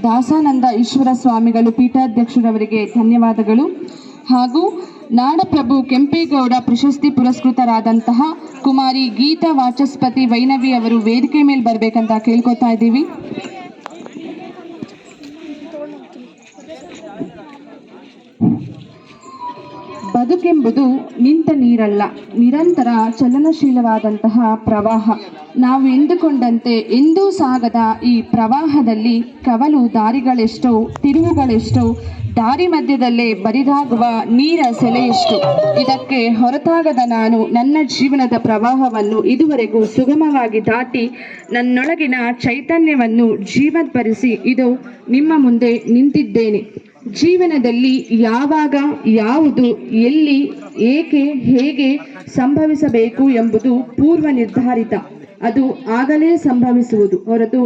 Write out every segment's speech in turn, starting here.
ದಾಸಾನಂದ ಈಶ್ವರ ಸ್ವಾಮಿಗಳು ಪೀಠಾಧ್ಯಕ್ಷರವರಿಗೆ ಧನ್ಯವಾದಗಳು. ಹಾಗೂ ನಾಡಪ್ರಭು ಕೆಂಪೇಗೌಡ ಪ್ರಶಸ್ತಿ ಪುರಸ್ಕೃತರಾದಂತಹ ಕುಮಾರಿ ಗೀತಾ ವಾಚಸ್ಪತಿ ವೈನವಿ ಅವರು ವೇದಿಕೆ ಮೇಲೆ ಬರಬೇಕಂತ ಕೇಳ್ಕೊತಾ ಇದ್ದೀವಿ. ಬದುಕೆಂಬುದು ನಿಂತ ನೀರಲ್ಲ, ನಿರಂತರ ಚಲನಶೀಲವಾದಂತಹ ಪ್ರವಾಹ. ನಾವು ಎಂದುಕೊಂಡಂತೆ ಎಂದೂ ಸಾಗದ ಈ ಪ್ರವಾಹದಲ್ಲಿ ಕವಲು ದಾರಿಗಳೆಷ್ಟೋ, ತಿರುವುಗಳೆಷ್ಟೋ, ದಾರಿ ಮಧ್ಯದಲ್ಲೇ ಬರಿದಾಗುವ ನೀರ ಸೆಲೆಯಷ್ಟು. ಇದಕ್ಕೆ ಹೊರತಾಗದ ನಾನು ನನ್ನ ಜೀವನದ ಪ್ರವಾಹವನ್ನು ಇದುವರೆಗೂ ಸುಗಮವಾಗಿ ದಾಟಿ ನನ್ನೊಳಗಿನ ಚೈತನ್ಯವನ್ನು ಜೀವಂತಪಡಿಸಿ ಇದು ನಿಮ್ಮ ಮುಂದೆ ನಿಂತಿದ್ದೇನೆ. ಜೀವನದಲ್ಲಿ ಯಾವಾಗ, ಯಾವುದು, ಎಲ್ಲಿ, ಏಕೆ, ಹೇಗೆ ಸಂಭವಿಸಬೇಕು ಎಂಬುದು ಪೂರ್ವ ನಿರ್ಧಾರಿತ. ಅದು ಆಗಲೇ ಸಂಭವಿಸುವುದು ಹೊರತು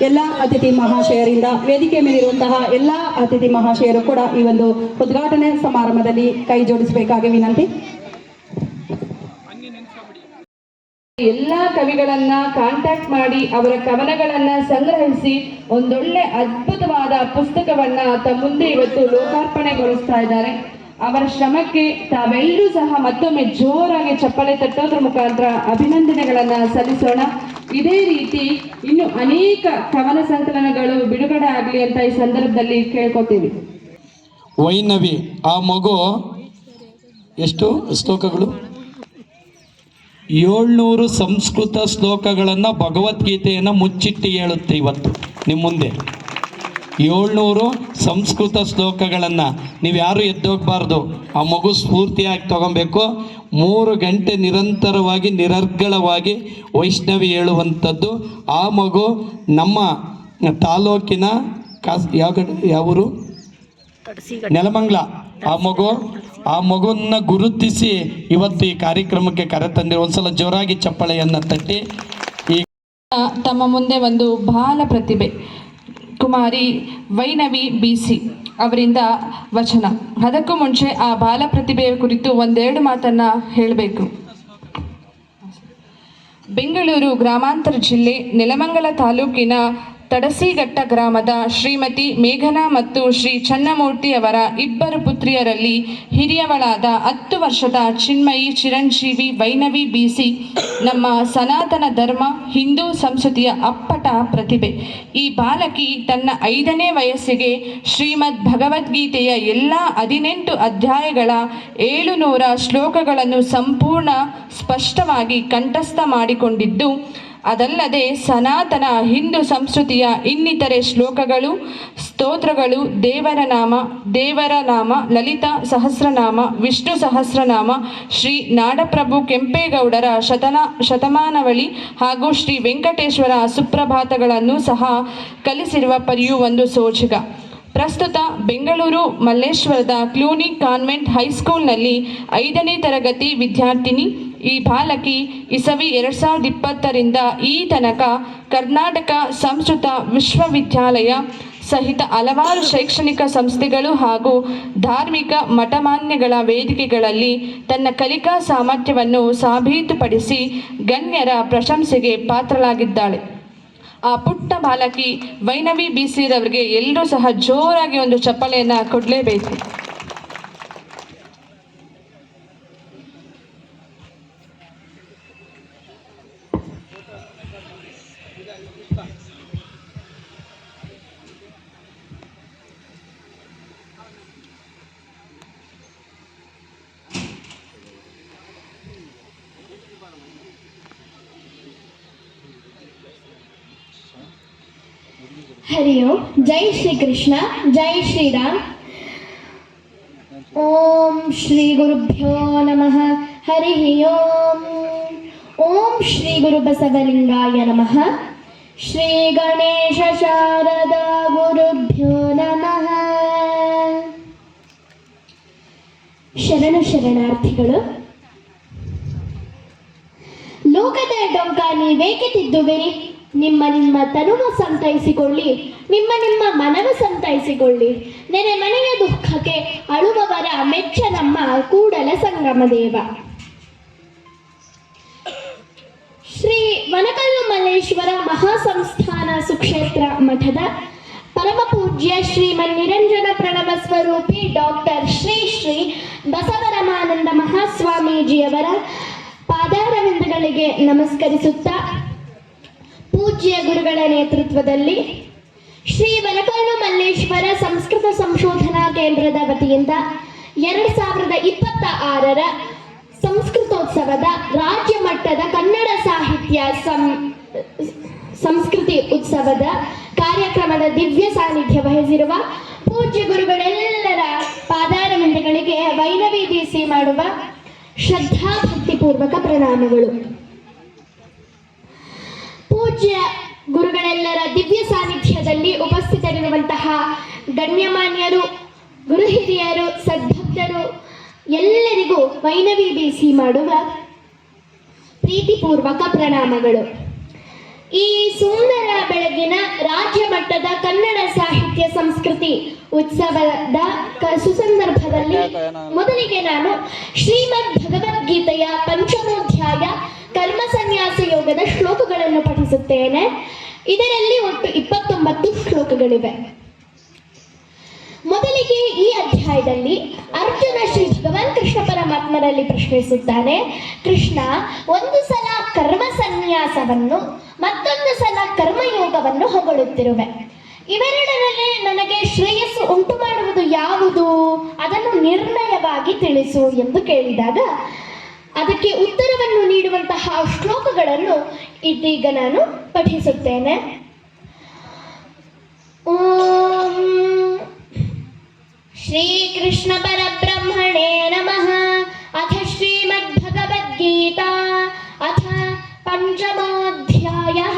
ಎಲ್ಲ ಅತಿಥಿ ಮಹಾಶಯರಿಂದ, ವೇದಿಕೆ ಮೇಲಿರುವಂತಹ ಎಲ್ಲ ಅತಿಥಿ ಮಹಾಶಯರು ಕೂಡ ಈ ಒಂದು ಉದ್ಘಾಟನೆ ಸಮಾರಂಭದಲ್ಲಿ ಕೈ ಜೋಡಿಸಬೇಕಾಗಿ ವಿನಂತಿ. ಎಲ್ಲ ಕವಿಗಳನ್ನ ಕಾಂಟ್ಯಾಕ್ಟ್ ಮಾಡಿ ಅವರ ಕವನಗಳನ್ನ ಸಂಗ್ರಹಿಸಿ ಒಂದೊಳ್ಳೆ ಅದ್ಭುತವಾದ ಪುಸ್ತಕವನ್ನ ತಮ್ಮ ಮುಂದೆ ಇವತ್ತು ಲೋಕಾರ್ಪಣೆಗೊಳಿಸ್ತಾ ಇದ್ದಾರೆ. ಅವರ ಶ್ರಮಕ್ಕೆ ತಾವೆಲ್ಲರೂ ಸಹ ಮತ್ತೊಮ್ಮೆ ಜೋರಾಗಿ ಚಪ್ಪಲೆ ತಟ್ಟೋದ್ರ ಮುಖಾಂತರ ಅಭಿನಂದನೆಗಳನ್ನ ಸಲ್ಲಿಸೋಣ. ಇದೇ ರೀತಿ ಇನ್ನು ಅನೇಕ ಕವನ ಸಂಕಲನಗಳು ಬಿಡುಗಡೆ ಆಗಲಿ ಅಂತ ಈ ಸಂದರ್ಭದಲ್ಲಿ ಕೇಳ್ಕೊತೀವಿ. ವೈನವಿ ಆ ಮಗು ಎಷ್ಟು ಶ್ಲೋಕಗಳು? 700 ಸಂಸ್ಕೃತ ಶ್ಲೋಕಗಳನ್ನು ಭಗವದ್ಗೀತೆಯನ್ನು ಮುಚ್ಚಿಟ್ಟು ಹೇಳುತ್ತೆ ಇವತ್ತು ನಿಮ್ಮ ಮುಂದೆ. 700 ಸಂಸ್ಕೃತ ಶ್ಲೋಕಗಳನ್ನು ನೀವು ಯಾರು ಎದ್ದೋಗಬಾರ್ದು. ಆ ಮಗು ಸ್ಫೂರ್ತಿಯಾಗಿ ತಗೊಬೇಕು. 3 ಗಂಟೆ ನಿರಂತರವಾಗಿ ನಿರರ್ಗಳವಾಗಿ ವೈಷ್ಣವಿ ಹೇಳುವಂಥದ್ದು. ಆ ಮಗು ನಮ್ಮ ತಾಲೂಕಿನ ಯಾವೂರು? ನೆಲಮಂಗಲ. ಆ ಮಗುವನ್ನು ಗುರುತಿಸಿ ಇವತ್ತು ಈ ಕಾರ್ಯಕ್ರಮಕ್ಕೆ ಕರೆತಂದಿರೋ. ಒಂದ್ಸಲ ಜೋರಾಗಿ ಚಪ್ಪಳೆಯನ್ನು ತಟ್ಟಿ. ತಮ್ಮ ಮುಂದೆ ಒಂದು ಬಾಲ ಪ್ರತಿಭೆ ಕುಮಾರಿ ವೈನವಿ BC ಅವರಿಂದ ವಚನ. ಅದಕ್ಕೂ ಮುಂಚೆ ಆ ಬಾಲ ಪ್ರತಿಭೆಯ ಕುರಿತು ಒಂದೆರಡು ಮಾತನ್ನ ಹೇಳಬೇಕು. ಬೆಂಗಳೂರು ಗ್ರಾಮಾಂತರ ಜಿಲ್ಲೆ ನೆಲಮಂಗಲ ತಾಲೂಕಿನ ತಡಸಿಘಟ್ಟ ಗ್ರಾಮದ ಶ್ರೀಮತಿ ಮೇಘನಾ ಮತ್ತು ಶ್ರೀ ಚನ್ನಮೂರ್ತಿ ಅವರ ಇಬ್ಬರು ಪುತ್ರಿಯರಲ್ಲಿ ಹಿರಿಯವಳಾದ 10 ವರ್ಷದ ಚಿನ್ಮಯಿ ಚಿರಂಜೀವಿ ವೈನವಿ BC ನಮ್ಮ ಸನಾತನ ಧರ್ಮ ಹಿಂದೂ ಸಂಸ್ಕೃತಿಯ ಅಪ್ಪಟ ಪ್ರತಿಭೆ. ಈ ಬಾಲಕಿ ತನ್ನ 5ನೇ ವಯಸ್ಸಿಗೆ ಶ್ರೀಮದ್ ಭಗವದ್ಗೀತೆಯ ಎಲ್ಲ 18 ಅಧ್ಯಾಯಗಳ 700 ಶ್ಲೋಕಗಳನ್ನು ಸಂಪೂರ್ಣ ಸ್ಪಷ್ಟವಾಗಿ ಕಂಠಸ್ಥ ಮಾಡಿಕೊಂಡಿದ್ದು, ಅದಲ್ಲದೆ ಸನಾತನ ಹಿಂದೂ ಸಂಸ್ಕೃತಿಯ ಇನ್ನಿತರೆ ಶ್ಲೋಕಗಳು, ಸ್ತೋತ್ರಗಳು, ದೇವರ ನಾಮ, ಲಲಿತಾ ಸಹಸ್ರನಾಮ, ವಿಷ್ಣು ಸಹಸ್ರನಾಮ, ಶ್ರೀ ನಾಡಪ್ರಭು ಕೆಂಪೇಗೌಡರ ಶತಮಾನವಳಿ ಹಾಗೂ ಶ್ರೀ ವೆಂಕಟೇಶ್ವರ ಸುಪ್ರಭಾತಗಳನ್ನು ಸಹ ಕಲಿಸಿರುವ ಪರಿಯು ಒಂದು ಸೋಜಿಗ. ಪ್ರಸ್ತುತ ಬೆಂಗಳೂರು ಮಲ್ಲೇಶ್ವರದ ಕ್ಲೂನಿ ಕಾನ್ವೆಂಟ್ ಹೈಸ್ಕೂಲ್ನಲ್ಲಿ 5ನೇ ತರಗತಿ ವಿದ್ಯಾರ್ಥಿನಿ. ಈ ಬಾಲಕಿ ಇಸವಿ 2020ರಿಂದ ಈ ತನಕ ಕರ್ನಾಟಕ ಸಂಸ್ಕೃತ ವಿಶ್ವವಿದ್ಯಾಲಯ ಸಹಿತ ಹಲವಾರು ಶೈಕ್ಷಣಿಕ ಸಂಸ್ಥೆಗಳು ಹಾಗೂ ಧಾರ್ಮಿಕ ಮಠಮಾನ್ಯಗಳ ವೇದಿಕೆಗಳಲ್ಲಿ ತನ್ನ ಕಲಿಕಾ ಸಾಮರ್ಥ್ಯವನ್ನು ಸಾಬೀತುಪಡಿಸಿ ಗಣ್ಯರ ಪ್ರಶಂಸೆಗೆ ಪಾತ್ರಳಾಗಿದ್ದಾಳೆ. ಆ ಪುಟ್ಟ ಬಾಲಕಿ ವೈನವಿ BC ರವರಿಗೆ ಎಲ್ಲರೂ ಸಹ ಜೋರಾಗಿ ಒಂದು ಚಪ್ಪಲೆಯನ್ನು ಕೊಡಲೇಬೇಕು. हरि ओम. जय श्री कृष्ण, जय श्री राम. ओम श्री गुरुभ्यो नमः. हरि ओम. ओम श्री गुरु बसवलिंगाय नमः. श्री गणेश शारदा गुरुभ्यो नमः. ಶರಣ ಶರಣಾರ್ಥಿಗಳು. ಲೋಕದ ಡೊಂಕ ನೀವೇಕೆ ತಿದ್ದುವಿರಿ? ನಿಮ್ಮ ತನುವ ಸಂತೈಸಿಕೊಳ್ಳಿ, ನಿಮ್ಮ ಮನವ ಸಂತೈಸಿಕೊಳ್ಳಿ. ನೆರೆ ಮನೆಯ ದುಃಖಕ್ಕೆ ಅಳುವವರ ಮೆಚ್ಚ ನಮ್ಮ ಕೂಡಲ ಸಂಗಮ ದೇವ. ಶ್ರೀ ವನಕಲ್ಲು ಮಲ್ಲೇಶ್ವರ ಮಹಾಸಂಸ್ಥಾನ ಸುಕ್ಷೇತ್ರ ಮಠದ ಪರಮ ಪೂಜ್ಯ ಶ್ರೀಮನ್ ನಿರಂಜನ ಪ್ರಣವ ಸ್ವರೂಪಿ ಡಾಕ್ಟರ್ ಶ್ರೀ ಶ್ರೀ ಬಸವರಮಾನಂದ ಮಹಾಸ್ವಾಮೀಜಿಯವರ ಪಾದಾರವಿಂದಗಳಿಗೆ ನಮಸ್ಕರಿಸುತ್ತಾ, ಪೂಜ್ಯ ಗುರುಗಳ ನೇತೃತ್ವದಲ್ಲಿ ಶ್ರೀ ವನಕಲ್ಲು ಮಲ್ಲೇಶ್ವರ ಸಂಸ್ಕೃತ ಸಂಶೋಧನಾ ಕೇಂದ್ರದ ವತಿಯಿಂದ 2026ರ ಸಂಸ್ಕೃತೋತ್ಸವದ ರಾಜ್ಯ ಮಟ್ಟದ ಕನ್ನಡ ಸಾಹಿತ್ಯ ಸಂಸ್ಕೃತಿ ಉತ್ಸವದ ಕಾರ್ಯಕ್ರಮದ ದಿವ್ಯ ಸಾನ್ನಿಧ್ಯ ವಹಿಸಿರುವ ಪೂಜ್ಯ ಗುರುಗಳೆಲ್ಲರ ಪಾದಾರವಿಂದಗಳಿಗೆ ವೈನವಿ ದೀಸಿ ಮಾಡುವ ಶ್ರದ್ಧಾ ಭಕ್ತಿಪೂರ್ವಕ ಪ್ರಣಾಮಗಳು. ಪೂಜ್ಯ ಗುರುಗಳೆಲ್ಲರ ದಿವ್ಯ ಸಾನ್ನಿಧ್ಯದಲ್ಲಿ ಉಪಸ್ಥಿತರಿರುವಂತಹ ಗಣ್ಯಮಾನ್ಯರು, ಗುರು ಹಿರಿಯರು, ಸದ್ಭಕ್ತರು ಎಲ್ಲರಿಗೂ ವೈನವಿ ಬೀಸಿ ಮಾಡುವ ಪ್ರೀತಿಪೂರ್ವಕ ಪ್ರಣಾಮಗಳು. ಈ ಸುಂದರ ಬೆಳಗಿನ ರಾಜ್ಯ ಮಟ್ಟದ ಕನ್ನಡ ಸಾಹಿತ್ಯ ಸಂಸ್ಕೃತಿ ಉತ್ಸವದ ಸುಸಂದರ್ಭದಲ್ಲಿ ಮೊದಲಿಗೆ ನಾನು ಶ್ರೀಮದ್ ಭಗವದ್ಗೀತೆಯ ಪಂಚಮೋಧ್ಯಾಯ ಕರ್ಮ ಸನ್ಯಾಸ ಯೋಗದ ಶ್ಲೋಕಗಳನ್ನು ಪಠಿಸುತ್ತೇನೆ. ಇದರಲ್ಲಿ ಒಟ್ಟು 29 ಶ್ಲೋಕಗಳಿವೆ. ಮೊದಲಿಗೆ ಈ ಅಧ್ಯಾಯದಲ್ಲಿ ಅರ್ಜುನ ಶ್ರೀ ಭಗವಾನ್ ಕೃಷ್ಣ ಪರಮಾತ್ಮರಲ್ಲಿ ಪ್ರಶ್ನಿಸುತ್ತಾನೆ, ಕೃಷ್ಣ, ಒಂದು ಸಲ ಕರ್ಮ ಸನ್ಯಾಸವನ್ನು ಮತ್ತೊಂದು ಸಲ ಕರ್ಮಯೋಗವನ್ನು ಹೊಗಳುತ್ತಿರುವೆ. ಇವೆರಡರಲ್ಲಿ ನನಗೆ ಶ್ರೇಯಸ್ಸು ಉಂಟು ಮಾಡುವುದು ಯಾವುದು? ಅದನ್ನು ನಿರ್ಣಯವಾಗಿ ತಿಳಿಸು ಎಂದು ಕೇಳಿದಾಗ ಅದಕ್ಕೆ ಉತ್ತರವನ್ನು ನೀಡುವಂತಹ ಶ್ಲೋಕಗಳನ್ನು ಇದೀಗ ನಾನು ಪಠಿಸುತ್ತೇನೆ. ಓಂ ಶ್ರೀಕೃಷ್ಣ ಪರಬ್ರಹ್ಮಣೇ ನಮಃ. ಅಥ ಶ್ರೀಮದ್ಭಗವದ್ಗೀತಾ ಅಥ ಪಂಚಮೋಧ್ಯಾಯಃ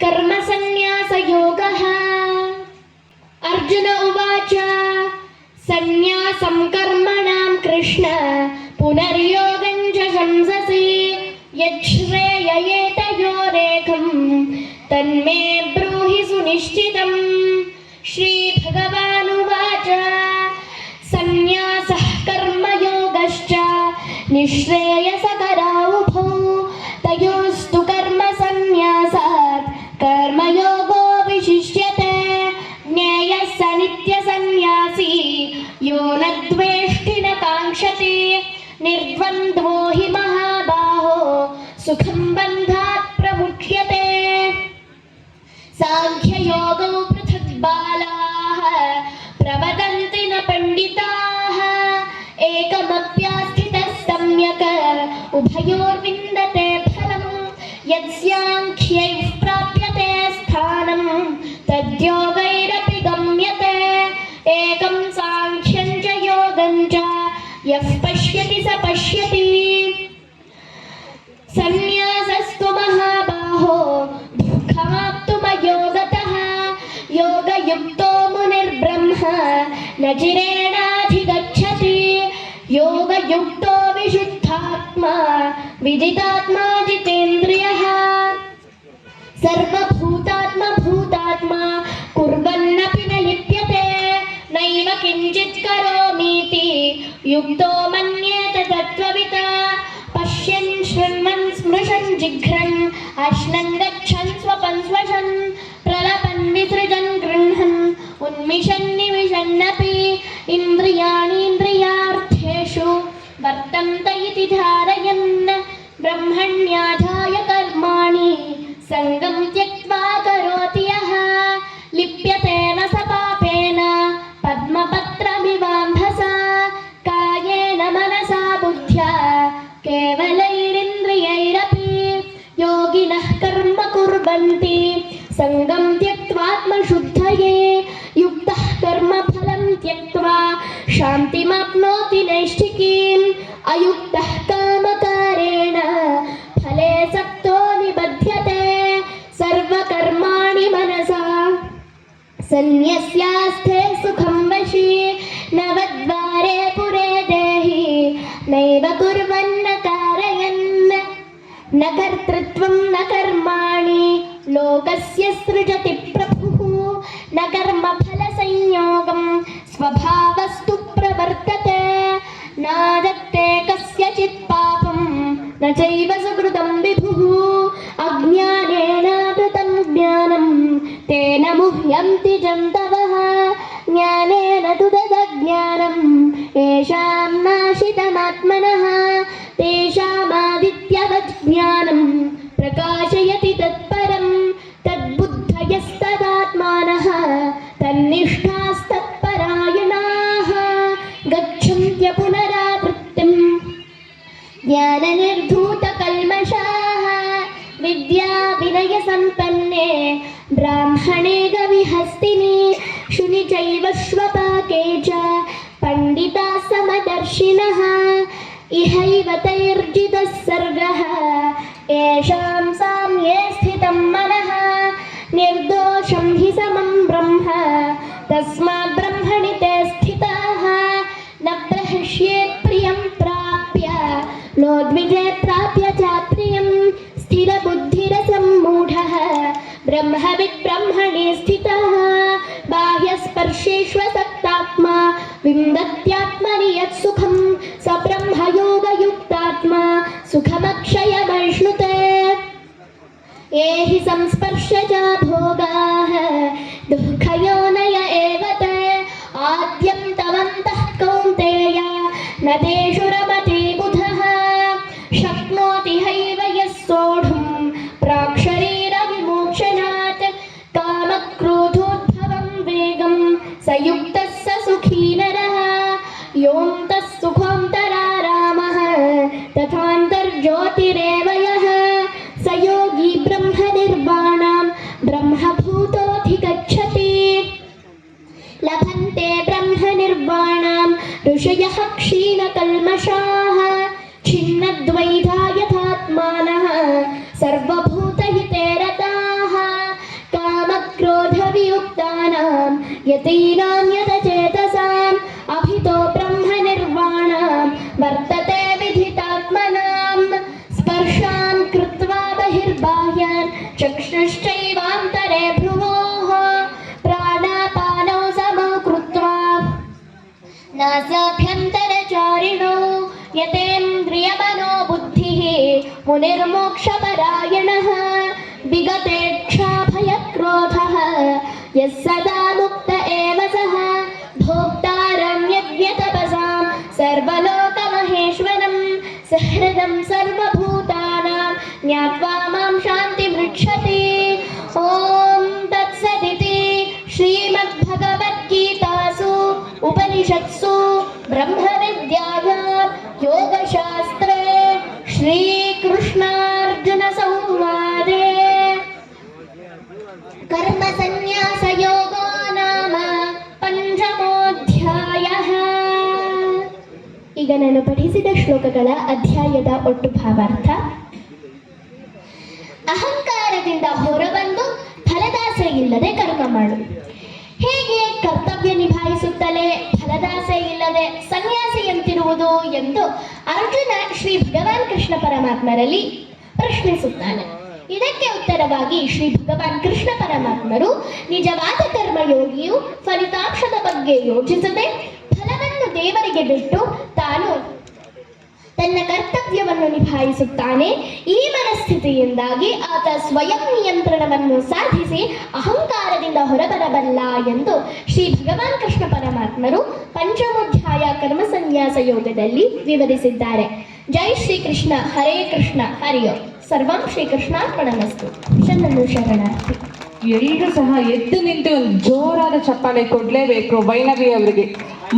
ಕರ್ಮ ಸನ್ಯಾಸ ಯೋಗಃ. ಅರ್ಜುನ ಉವಾಚ, ಸನ್ಯಾಸಂ ಕರ್ಮಣಾಂ ಕೃಷ್ಣ ಪುನರ್ಯೋಗಂ ಚ ಶಂಸಸಿ ಯಚ್ಛ್ರೇಯಯೇತಯೋರೇಕಂ ತನ್ಮೇ ಬ್ರೂಹಿ ಸುನಿಶ್ಚಿತಂ. ಶ್ರೀ ಭಗವಾನುವಾಚ, ಸನ್ಯಾಸಃ ಕರ್ಮಯೋಗಶ್ಚ ನಿಶ್ರೇಯಸಕರಾ ಉಭೌ ತಯೋಸ್ತು ಕರ್ಮ ಸನ್ಯಾಸಾತ್ ಕರ್ಮಯೋಗೋ ವಿಶಿಷ್ಯತೆ. ಜ್ಞೇಯಃ ಸ ನಿತ್ಯ ಸನ್ಯಾಸಿ ಯೋ ನ ದ್ವೇಷ್ಟಿ ನ ಕಾಂಕ್ಷತಿ. ನಿರ್ದ್ವಂದ್ವೋ ಹಿ ಮಹಾಬಾಹೋ ಸುಖಂ ಬಂಧಾತ್ ಪ್ರಮುಚ್ಯತೆ. ಸಾಂಖ್ಯಯೋಗೌ ಪೃಥಕ್ ಬಾಲಾಃ ಪ್ರವದಂತಿ ನ ಪಂಡಿತಾಃ. ಏಕಮಪ್ಯಾಸ್ಥಿತಃ ಸಮ್ಯಕ್ ಉಭಯೋರ್ವಿಂದತೆ ಫಲಂ. ಯತ್ಸಾಂಖ್ಯೈಃ ಪ್ರಾಪ್ಯತೆ ಸ್ಥಾನಂ ತದ್ಯೋಗೈರಪಿ ಗಮ್ಯತೆ. ಏಕಂ ಸಾಂಖ್ಯಂ ಚ ಯೋಗಂ ಚ ಯಃ ಪಶ್ಯತಿ ಸ ಪಶ್ಯತಿ. ಸನ್ಯಾಸಸ್ತು ಮಹಾಬಾಹೋ ದುಃಖಮಾಪ್ತುಮಯೋಗತಃ. ಯೋಗಯುಕ್ತೋ ಮುನಿರ್ಬ್ರಹ್ಮ ನ ಚಿರೇಣಾಧಿಗಚ್ಚತಿ. ಯೋಗಯುಕ್ತೋ ವಿಶುದ್ಧಾತ್ಮಾ ವಿದಿತಾತ್ಮಾ ಜಿತೇಂದ್ರಿಯಃ. ಸರ್ವಭೂತಾತ್ಮ ಭೂತಾತ್ಮಾ ಕುರ್ವನ್ನಪಿ ನ ಲಿಪ್ಯತೆ. ನೈವ ಕಿಂಚಿತ್ ಕರೋಮೀತಿ ಯುಕ್ತೋ ಮನ್ಯೇತ ತತ್ವವಿತ್. ಪಶ್ಯನ್ ಶೃಣ್ವನ್ ಸ್ಮೃಶನ್ ಜಿಘ್ರನ್ ಅಶ್ನನ್ ಗಚ್ಚನ್ ಸ್ವಪನ್ ಸ್ವಶನ್. ಪ್ರಲಪನ್ ವಿಸೃಜನ್ ಗೃಹ್ಣನ್ ಉನ್ಮಿಷನ್ ನಿಮಿಷನ್ನಪಿ. ಇಂದ್ರಿಯಾಣೀಂದ್ರಿಯಾರ್ಥೇಷು ವರ್ತಂತ ಇತಿ ಧಾರಯನ್. ಬ್ರಹ್ಮಣ್ಯಾಧಾಯ ಕರ್ಮಾಣಿ ಸಂಗಂ ತ್ಯಕ್ತ್ವಾ ಕರೋತಿ ಯಃ. ಲಿಪ್ಯತೆ ನ ಸ ಪಾಪೇನ ಪದ್ಮಪತ್ರಮಿವಾಂಭಸ. ಕಾಯೇನ ಮನಸಾ ಬುದ್ಧ್ಯಾ ಕೇವಲೈರಿಂದ್ರಿಯೈರಪಿ. ಯೋಗಿನಃ ಕರ್ಮ ಕುರ್ವಂತಿ ಸಂಗಂ ತ್ಯಕ್ತ್ವಾತ್ಮಶುದ್ಧಯೇ. ಯುಕ್ತಃ ಕರ್ಮಫಲಂ ತ್ಯಕ್ತ್ವಾ ಶಾಂತಿಮಾಪ್ನೋತಿ ನೈಷ್ಠಿಕೀಂ. ಅಯುಕ್ತಃ ಕಾಮಕಾರೇಣ ಫಲೇ ಸಕ್ತೋ ನಿಬಧ್ಯತೆ. ಸರ್ವಕರ್ಮಾಣಿ ಮನಸಾ ಸನ್ಯಸ್ಯಾಸ್ಥೆ ಸುಖಂ ವಶಿ. ನವದ್ವಾರೆ ಪುರೇ ದೇಹಿ ನೈವ ಕುರ್ವನ್ನ ಕಾರಯನ್. ನ ಕರ್ತೃತ್ವಂ ನ ಕರ್ಮಾಣಿ ಲೋಕಸ್ಯ ಸೃಜತಿ ಪ್ರಭುಃ. ನ ಕರ್ಮಫಲ ಸಂಯೋಗಂ ಸ್ವಭಾವಸ್ತು ಪ್ರವರ್ತತೆ. ನಾದತ್ತೆ ಕಸ್ಯಚಿತ್ ಪಾಪಂ ನ ಚೈವ ಸುಕೃತಂ ವಿಭುಃ. ಅಜ್ಞಾನೇನಾವೃತಂ ಜ್ಞಾನಂ ತೇನ ಮುಹ್ಯಂತಿ क्षितिजं तवः ज्ञानेन तु तदज्ञानं येषां नाशितमात्मनः तेषामादित्यवत् ज्ञानं प्रकाशयति तत्परं तद्बुद्धयस्तदात्मानः तन्निष्ठास्तत्परायणाः गच्छन्त्य पुनरावृत्तिम् ज्ञाननिर्धूतकल्मषाः विद्याविनयसम्पन्ने ब्राह्मणे गविहस्तिनि शुनि चैव श्वपाके च पण्डिताः समदर्शिनः इहैव तैर्जितः सर्गः येषां साम्ये स्थितं मनः निर्दोषं हि समं ब्रह्म तस्मात् ब्रह्मणि ते स्थिताः न प्रहृष्येत् प्रियं प्राप्य नोद्विजेत् प्राप्य च प्रियं स्थिरबुद्धिरसम्मूढः ब्रह्मविद् ब्रह्मणि स्थितः बाह्यस्पर्शेष्वसक्तात्मा विन्दत्यात्मनि यत्सुखं स ब्रह्मयोगयुक्तात्मा सुखमक्षयमश्नुते ये हि संस्पर्शजा भोगाः दुःखयोनय एव ते आद्यं तवन्तः कौन्तेय न तेषु रमते बुधः शक्नोति हैव यः सोढुं प्राक्शरीरविमोक्षणात् कामक्रोधोद्भवं वेगं स युक्तः स सुखी नरः योऽन्तः सुखोऽन्तरारामः तथान्तर्ज्योतिरेव यः स योगी ब्रह्मनिर्वाणां ब्रह्मभूतोऽधिगच्छति लभन्ते ब्रह्मनिर्वाणां ऋषयः क्षीणकल्मषाः छिन्नद्वैधा यथात्मानः सर्वभूतहिते रताः कामक्रोधवियुक्तानां यतीनां यतचेतसाम् अभितो ब्रह्मनिर्वाणां वर्तते विधितात्मनां स्पर्शान् कृत्वा बहिर्बाह्यान् चक्षुश्चैवान्तरे भ्रुवोः प्राणापानौ समौ कृत्वा नासाभ्यन्तरचारिणो यतेन्द्रियमनो बुद्धिः मुनिर्मोक्षपरायणः विगतेच्छाभयक्रोधः यः सदा मुक्त एव सः भोक्तारं यज्ञतपसां सर्वलोकमहेश्वरं सहृदं सर्वभूतानां ज्ञात्वा मां शान्तिमृच्छति ॐ तत्सदिति श्रीमद्भगवद्गीतासु उपनिषत्सु ब्रह्मविद्यायां योगशास्त्रे श्रीकृष्णार्जुनसंवादे कर्मसन्न्यासयोगो नाम ಪಂಚಮೋಧ್ಯಾಯಃ. ಈಗ ನಾನು ಪಠಿಸಿದ ಶ್ಲೋಕಗಳ ಅಧ್ಯಾಯದ ಒಟ್ಟು ಭಾವಾರ್ಥ. ಅಹಂಕಾರದಿಂದ ಹೊರಬಂದು ಫಲದಾಸೆ ಇಲ್ಲದೆ ಕರ್ಮ ಮಾಡು. ಹೇಗೆ ಕರ್ತವ್ಯ ನಿಭಾಯಿಸುತ್ತಲೇ ಫಲದಾಸೆ ಇಲ್ಲದೆ ಸನ್ಯಾಸಿಯಂತಿರುವುದು ಎಂದು ಅರ್ಜುನ ಶ್ರೀ ಭಗವಾನ್ ಕೃಷ್ಣ ಪರಮಾತ್ಮರಲ್ಲಿ ಪ್ರಶ್ನಿಸುತ್ತಾನೆ. ಇದಕ್ಕೆ ಉತ್ತರವಾಗಿ ಶ್ರೀ ಭಗವಾನ್ ಕೃಷ್ಣ ಪರಮಾತ್ಮರು ನಿಜವಾದ ಕರ್ಮಯೋಗಿಯು ಫಲಿತಾಂಶದ ಬಗ್ಗೆ ಯೋಚಿಸದೆ ಫಲವನ್ನು ದೇವರಿಗೆ ಬಿಟ್ಟು ತಾನು ತನ್ನ ಕರ್ತವ್ಯವನ್ನು ನಿಭಾಯಿಸುತ್ತಾನೆ. ಈ ಮನಸ್ಥಿತಿಯಿಂದಾಗಿ ಆತ ಸ್ವಯಂ ನಿಯಂತ್ರಣವನ್ನು ಸಾಧಿಸಿ ಅಹಂಕಾರದಿಂದ ಹೊರಬರಬಲ್ಲ ಎಂದು ಶ್ರೀ ಭಗವಾನ್ ಕೃಷ್ಣ ಪರಮಾತ್ಮರು ಪಂಚಮೋಧ್ಯಾಯ ಕರ್ಮ ಸನ್ಯಾಸ ಯೋಗದಲ್ಲಿ ವಿವರಿಸಿದ್ದಾರೆ. ಜೈ ಶ್ರೀಕೃಷ್ಣ, ಹರೇ ಕೃಷ್ಣ, ಹರಿಯೋ ಸರ್ವಂ ಶ್ರೀಕೃಷ್ಣಾರ್ಪಣಮಸ್ತು. ಶರಣು ಶರಣಾರ್ಥಿ. ಎಲ್ಲರೂ ಸಹ ಎದ್ದು ನಿಂತು ಒಂದು ಜೋರಾದ ಚಪ್ಪಾಳೆ ಕೊಡಲೇಬೇಕು ವೈನವಿ ಅವರಿಗೆ.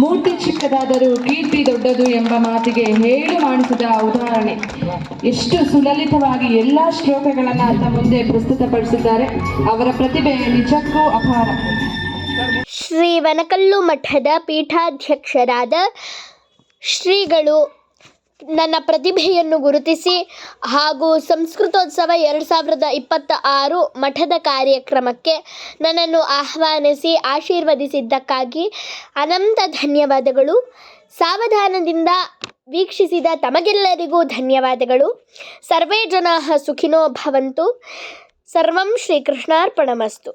ಮೂರ್ತಿ ಚಿಕ್ಕದಾದರೂ ಕೀರ್ತಿ ದೊಡ್ಡದು ಎಂಬ ಮಾತಿಗೆ ಹೇಳು ಮಾಡಿಸಿದ ಉದಾಹರಣೆ. ಎಷ್ಟು ಸುಲಲಿತವಾಗಿ ಎಲ್ಲ ಶ್ಲೋಕಗಳನ್ನು ಅಂತ ಮುಂದೆ ಪ್ರಸ್ತುತಪಡಿಸಿದ್ದಾರೆ. ಅವರ ಪ್ರತಿಭೆ ನಿಜಕ್ಕೂ ಅಪಾರ. ಶ್ರೀ ವನಕಲ್ಲು ಮಠದ ಪೀಠಾಧ್ಯಕ್ಷರಾದ ಶ್ರೀಗಳು ನನ್ನ ಪ್ರತಿಭೆಯನ್ನು ಗುರುತಿಸಿ ಹಾಗೂ ಸಂಸ್ಕೃತೋತ್ಸವ 2026 ಮಠದ ಕಾರ್ಯಕ್ರಮಕ್ಕೆ ನನ್ನನ್ನು ಆಹ್ವಾನಿಸಿ ಆಶೀರ್ವದಿಸಿದ್ದಕ್ಕಾಗಿ ಅನಂತ ಧನ್ಯವಾದಗಳು. ಸಾವಧಾನದಿಂದ ವೀಕ್ಷಿಸಿದ ತಮಗೆಲ್ಲರಿಗೂ ಧನ್ಯವಾದಗಳು. ಸರ್ವೇ ಜನಾಃ ಸುಖಿನೋ ಭವಂತು. ಸರ್ವಂ ಶ್ರೀಕೃಷ್ಣಾರ್ಪಣಮಸ್ತು.